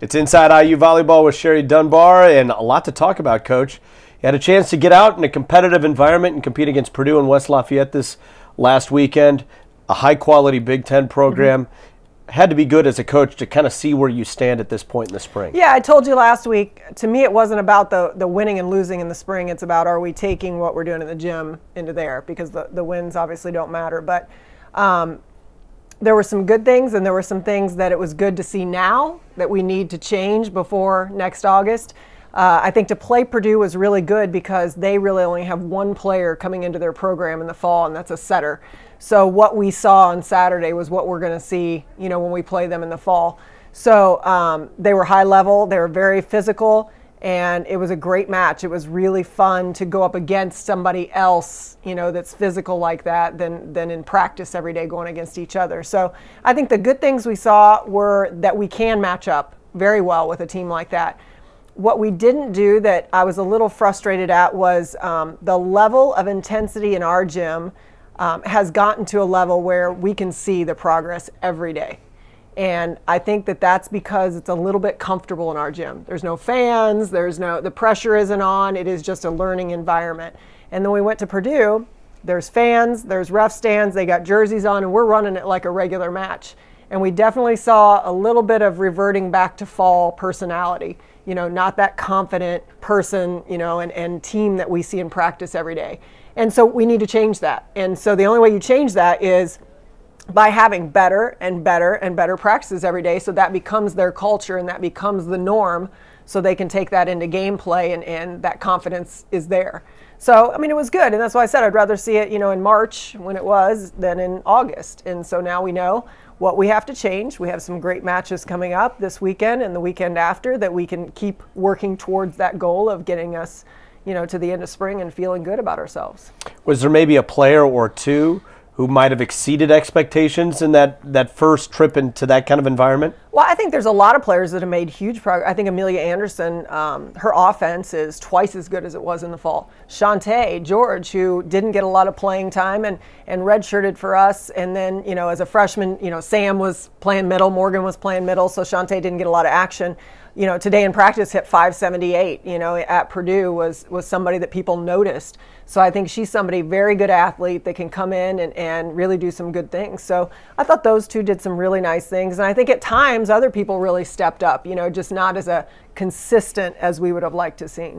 It's Inside IU Volleyball with Sherry Dunbar, and a lot to talk about, Coach. You had a chance to get out in a competitive environment and compete against Purdue and West Lafayette this last weekend. A high-quality Big Ten program. Had to be good as a coach to kind of see where you stand at this point in the spring. Yeah, I told you last week, to me it wasn't about the winning and losing in the spring. It's about, are we taking what we're doing in the gym into there, because the wins obviously don't matter. But there were some good things, and there were some things that it was good to see now that we need to change before next August. I think to play Purdue was really good because they really only have one player coming into their program in the fall, and that's a setter. So what we saw on Saturday was what we're going to see, you know, when we play them in the fall. So they were high level, they were very physical, and it was a great match. It was really fun to go up against somebody else, you know, that's physical like that than in practice every day going against each other. So I think the good things we saw were that we can match up very well with a team like that. What we didn't do that I was a little frustrated at was the level of intensity in our gym has gotten to a level where we can see the progress every day. And I think that that's because it's a little bit comfortable in our gym. There's no fans, the pressure isn't on, it is just a learning environment. And then we went to Purdue, there's fans, there's ref stands, they got jerseys on, and we're running it like a regular match. And we definitely saw a little bit of reverting back to fall personality. You know, not that confident person, you know, and team that we see in practice every day. And so we need to change that. And so the only way you change that is by having better and better and better practices every day, so that becomes their culture and that becomes the norm, so they can take that into gameplay and that confidence is there. So, I mean, it was good, and that's why I said I'd rather see it, you know, in March when it was than in August. And so now we know what we have to change. We have some great matches coming up this weekend and the weekend after that we can keep working towards that goal of getting us, you know, to the end of spring and feeling good about ourselves. Was there maybe a player or two who might have exceeded expectations in that first trip into that kind of environment? Well, I think there's a lot of players that have made huge progress. I think Amelia Anderson, her offense is twice as good as it was in the fall. Shantae George, who didn't get a lot of playing time and redshirted for us, and then, you know, as a freshman, you know, Sam was playing middle, Morgan was playing middle, so Shantae didn't get a lot of action. You know, today in practice hit 578, you know, at Purdue was somebody that people noticed. So I think she's somebody, very good athlete that can come in and really do some good things. So I thought those two did some really nice things. And I think at times other people really stepped up, you know, just not as a consistent as we would have liked to see.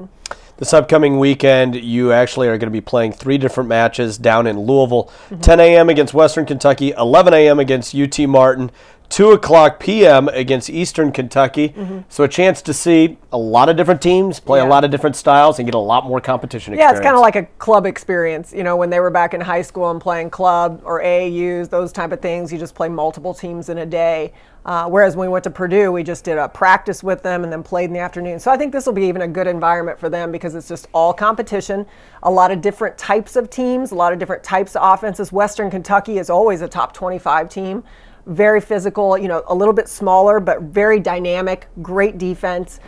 This upcoming weekend, you actually are going to be playing 3 different matches down in Louisville. 10 a.m. against Western Kentucky, 11 a.m. against UT Martin, 2:00 p.m. against Eastern Kentucky. So a chance to see a lot of different teams, play a lot of different styles, and get a lot more competition experience. Yeah, it's kind of like a club experience. You know, when they were back in high school and playing club or AAUs, those type of things, you just play multiple teams in a day. Whereas when we went to Purdue, we just did a practice with them and then played in the afternoon. So I think this will be even a good environment for them because it's just all competition, a lot of different types of teams, a lot of different types of offenses. Western Kentucky is always a top 25 team. Very physical, you know, a little bit smaller, but very dynamic, great defense,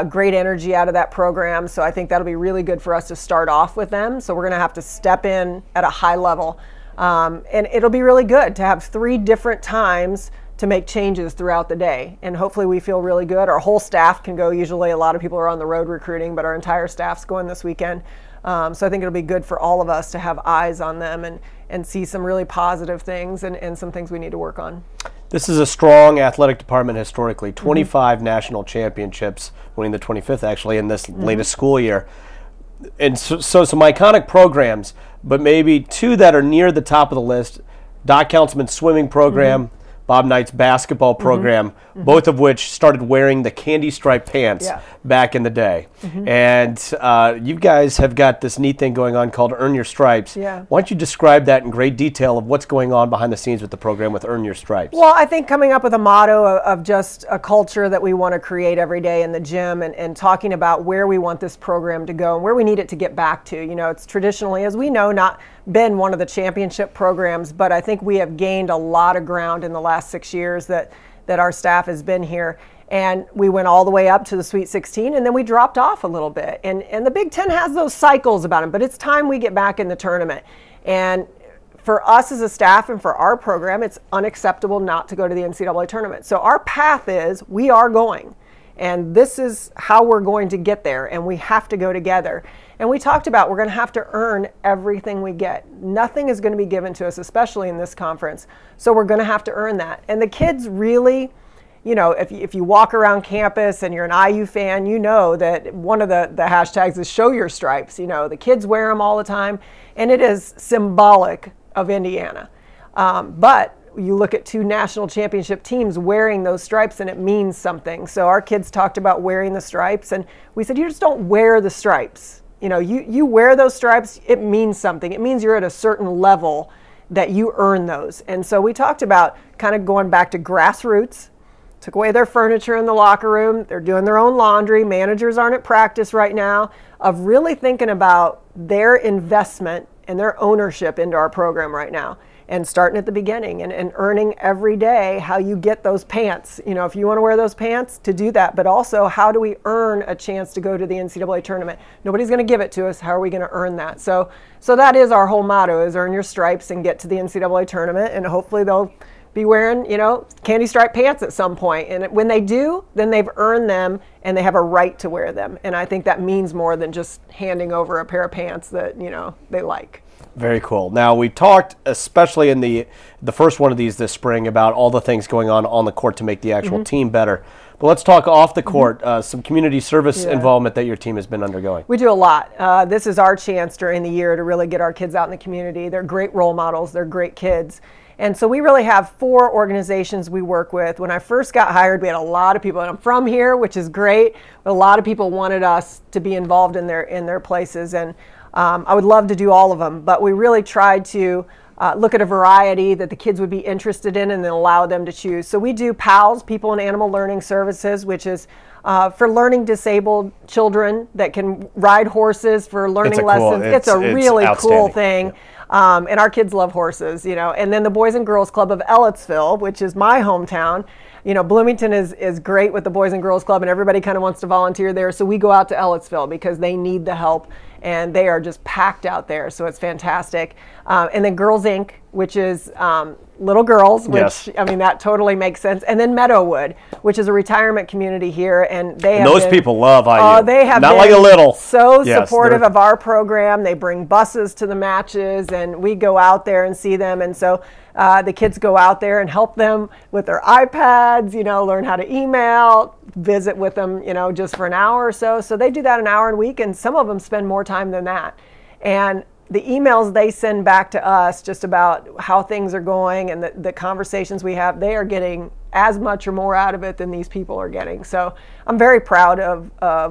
great energy out of that program. So I think that'll be really good for us to start off with them. So we're going to have to step in at a high level. And it'll be really good to have 3 different times to make changes throughout the day. And hopefully we feel really good. Our whole staff can go. Usually a lot of people are on the road recruiting, but our entire staff's going this weekend. So I think it'll be good for all of us to have eyes on them and see some really positive things and some things we need to work on. This is a strong athletic department historically. 25 national championships, winning the 25th actually in this latest school year. And so some iconic programs, but maybe 2 that are near the top of the list. Doc Councilman's swimming program, Bob Knight's basketball program, both of which started wearing the candy striped pants back in the day. And you guys have got this neat thing going on called Earn Your Stripes. Why don't you describe that in great detail of what's going on behind the scenes with the program with Earn Your Stripes? Well, I think coming up with a motto of just a culture that we want to create every day in the gym and talking about where we want this program to go and where we need it to get back to. You know, it's traditionally, as we know, not been one of the championship programs, but I think we have gained a lot of ground in the last 6 years that our staff has been here. And we went all the way up to the Sweet 16, and then we dropped off a little bit. And the Big Ten has those cycles about them, but it's time we get back in the tournament. And for us as a staff and for our program, it's unacceptable not to go to the NCAA tournament. So our path is we are going. And this is how we're going to get there, and we have to go together. And we talked about we're going to have to earn everything we get. Nothing is going to be given to us, especially in this conference. So we're going to have to earn that. And the kids really, you know, if you walk around campus and you're an IU fan, you know that one of the hashtags is show your stripes. You know, the kids wear them all the time, and it is symbolic of Indiana. But you look at 2 national championship teams wearing those stripes, and it means something. So our kids talked about wearing the stripes, and we said, you just don't wear the stripes. You know, you wear those stripes, it means something. It means you're at a certain level that you earn those. And so we talked about kind of going back to grassroots, took away their furniture in the locker room. They're doing their own laundry. Managers aren't at practice right now, of really thinking about their investment and their ownership into our program right now. And starting at the beginning and earning every day how you get those pants. You know, if you want to wear those pants, to do that. But also, how do we earn a chance to go to the NCAA tournament? Nobody's going to give it to us. How are we going to earn that? So that is our whole motto, is earn your stripes and get to the NCAA tournament. And hopefully they'll be wearing, you know, candy stripe pants at some point. And when they do, then they've earned them and they have a right to wear them. And I think that means more than just handing over a pair of pants that, you know, they like. Very cool. Now, we talked, especially in the first one of these this spring, about all the things going on the court to make the actual team better. But let's talk off the court, some community service involvement that your team has been undergoing. We do a lot. This is our chance during the year to really get our kids out in the community. They're great role models. They're great kids. And so we really have 4 organizations we work with. When I first got hired, we had a lot of people, and I'm from here, which is great, but a lot of people wanted us to be involved in their places. And I would love to do all of them, but we really tried to look at a variety that the kids would be interested in and then allow them to choose. So we do PALS, People and Animal Learning Services, which is for learning disabled children that can ride horses for learning lessons. It's a really cool thing. Yeah. And our kids love horses, you know. And then the Boys and Girls Club of Ellettsville, which is my hometown. You know, Bloomington is great with the Boys and Girls Club, and everybody kind of wants to volunteer there. So we go out to Ellettsville because they need the help, and they are just packed out there. So it's fantastic. And then Girls Inc., which is little girls, which, I mean, that totally makes sense. And then Meadowood, which is a retirement community here, and they have those people love IU. They have not been like a little so supportive of our program. They bring buses to the matches, and we go out there and see them. And so the kids go out there and help them with their iPads, you know, learn how to email, visit with them, you know, just for an hour or so. So they do that an hour a week, and some of them spend more time than that. And the emails they send back to us just about how things are going and the conversations we have, they are getting as much or more out of it than these people are getting. So I'm very proud of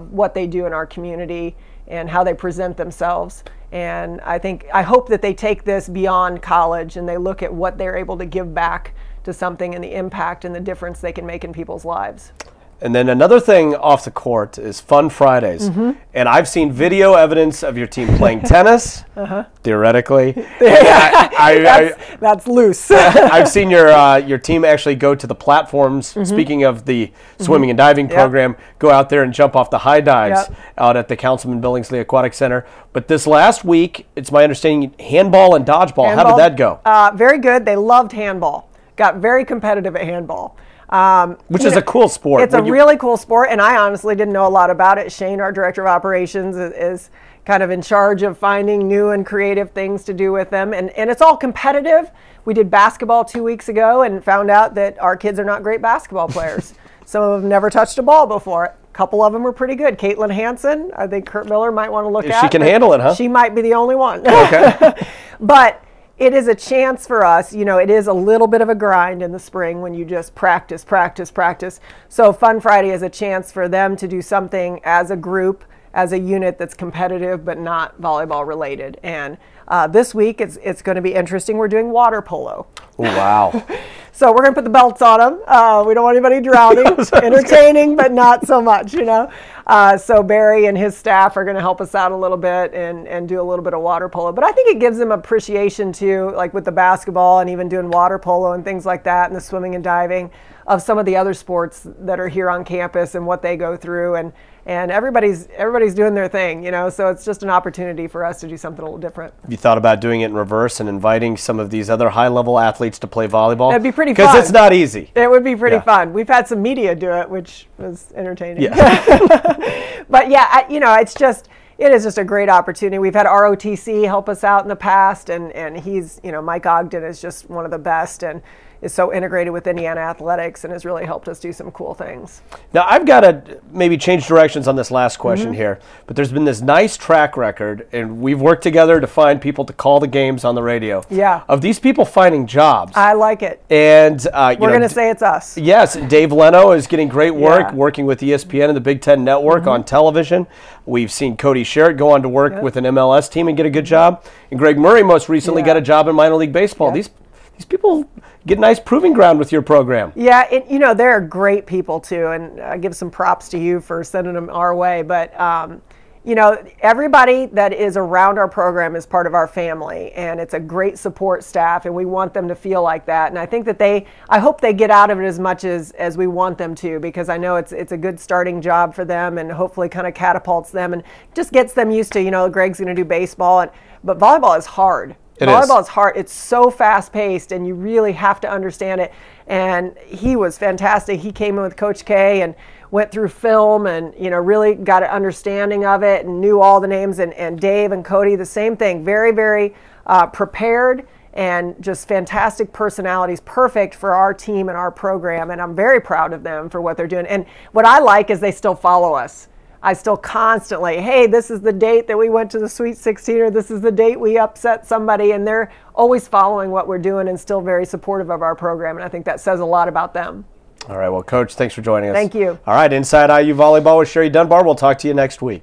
what they do in our community and how they present themselves. And I hope that they take this beyond college and they look at what they're able to give back to something and the impact and the difference they can make in people's lives. And then another thing off the court is Fun Fridays. And I've seen video evidence of your team playing tennis, theoretically. That's loose. I've seen your team actually go to the platforms, speaking of the swimming and diving program, go out there and jump off the high dives out at the Councilman Billingsley Aquatic Center. But this last week, it's my understanding, handball and dodgeball. How did that go? Very good. They loved handball. Got very competitive at handball. Which is a cool sport. It's a really cool sport, and I honestly didn't know a lot about it. Shane, our director of operations, is kind of in charge of finding new and creative things to do with them, and it's all competitive. We did basketball 2 weeks ago and found out that our kids are not great basketball players. Some of them never touched a ball before. A couple of them were pretty good. Caitlin Hansen, I think Kurt Miller might want to look at. She can handle it, huh? She might be the only one. Okay. But it is a chance for us. You know, it is a little bit of a grind in the spring when you just practice. So Fun Friday is a chance for them to do something as a group, as a unit that's competitive but not volleyball related. And this week it's going to be interesting. We're doing water polo. Ooh, wow. So we're going to put the belts on them. We don't want anybody drowning. Entertaining, but not so much, you know. So Barry and his staff are going to help us out a little bit and do a little bit of water polo. But I think it gives them appreciation too, like with the basketball and even doing water polo and things like that, and the swimming and diving, of some of the other sports that are here on campus and what they go through. and everybody's doing their thing, you know, so it's just an opportunity for us to do something a little different. You thought about doing it in reverse and inviting some of these other high-level athletes to play volleyball? That'd be pretty fun. Because it's not easy. It would be pretty fun. We've had some media do it, which was entertaining. Yeah. But yeah, you know, it is just a great opportunity. We've had ROTC help us out in the past, and he's, you know, Mike Ogden is just one of the best and is so integrated with Indiana athletics and has really helped us do some cool things. Now, I've got to maybe change directions on this last question here, but there's been this nice track record, and we've worked together to find people to call the games on the radio. Yeah. Of these people finding jobs. I like it. And we're going to say it's us. Yes, Dave Leno is getting great work working with ESPN and the Big Ten Network on television. We've seen Cody Sherritt go on to work with an MLS team and get a good job. And Greg Murray most recently got a job in minor league baseball. These people get nice proving ground with your program. Yeah, you know, they're great people too, and I give some props to you for sending them our way. But, you know, everybody that is around our program is part of our family, and it's a great support staff, and we want them to feel like that. And I think that I hope they get out of it as much as we want them to, because I know it's a good starting job for them, and hopefully kind of catapults them and just gets them used to, you know, Greg's going to do baseball, but volleyball is hard. Volleyball is hard. It's so fast-paced, and you really have to understand it. And he was fantastic. He came in with Coach K and went through film and, you know, really got an understanding of it and knew all the names. And Dave and Cody, the same thing. Very, very prepared and just fantastic personalities, perfect for our team and our program. And I'm very proud of them for what they're doing. And what I like is they still follow us. I still constantly, hey, this is the date that we went to the Sweet 16, or this is the date we upset somebody, and they're always following what we're doing and still very supportive of our program, and I think that says a lot about them. All right, well, Coach, thanks for joining us. Thank you. All right, Inside IU Volleyball with Sherry Dunbar. We'll talk to you next week.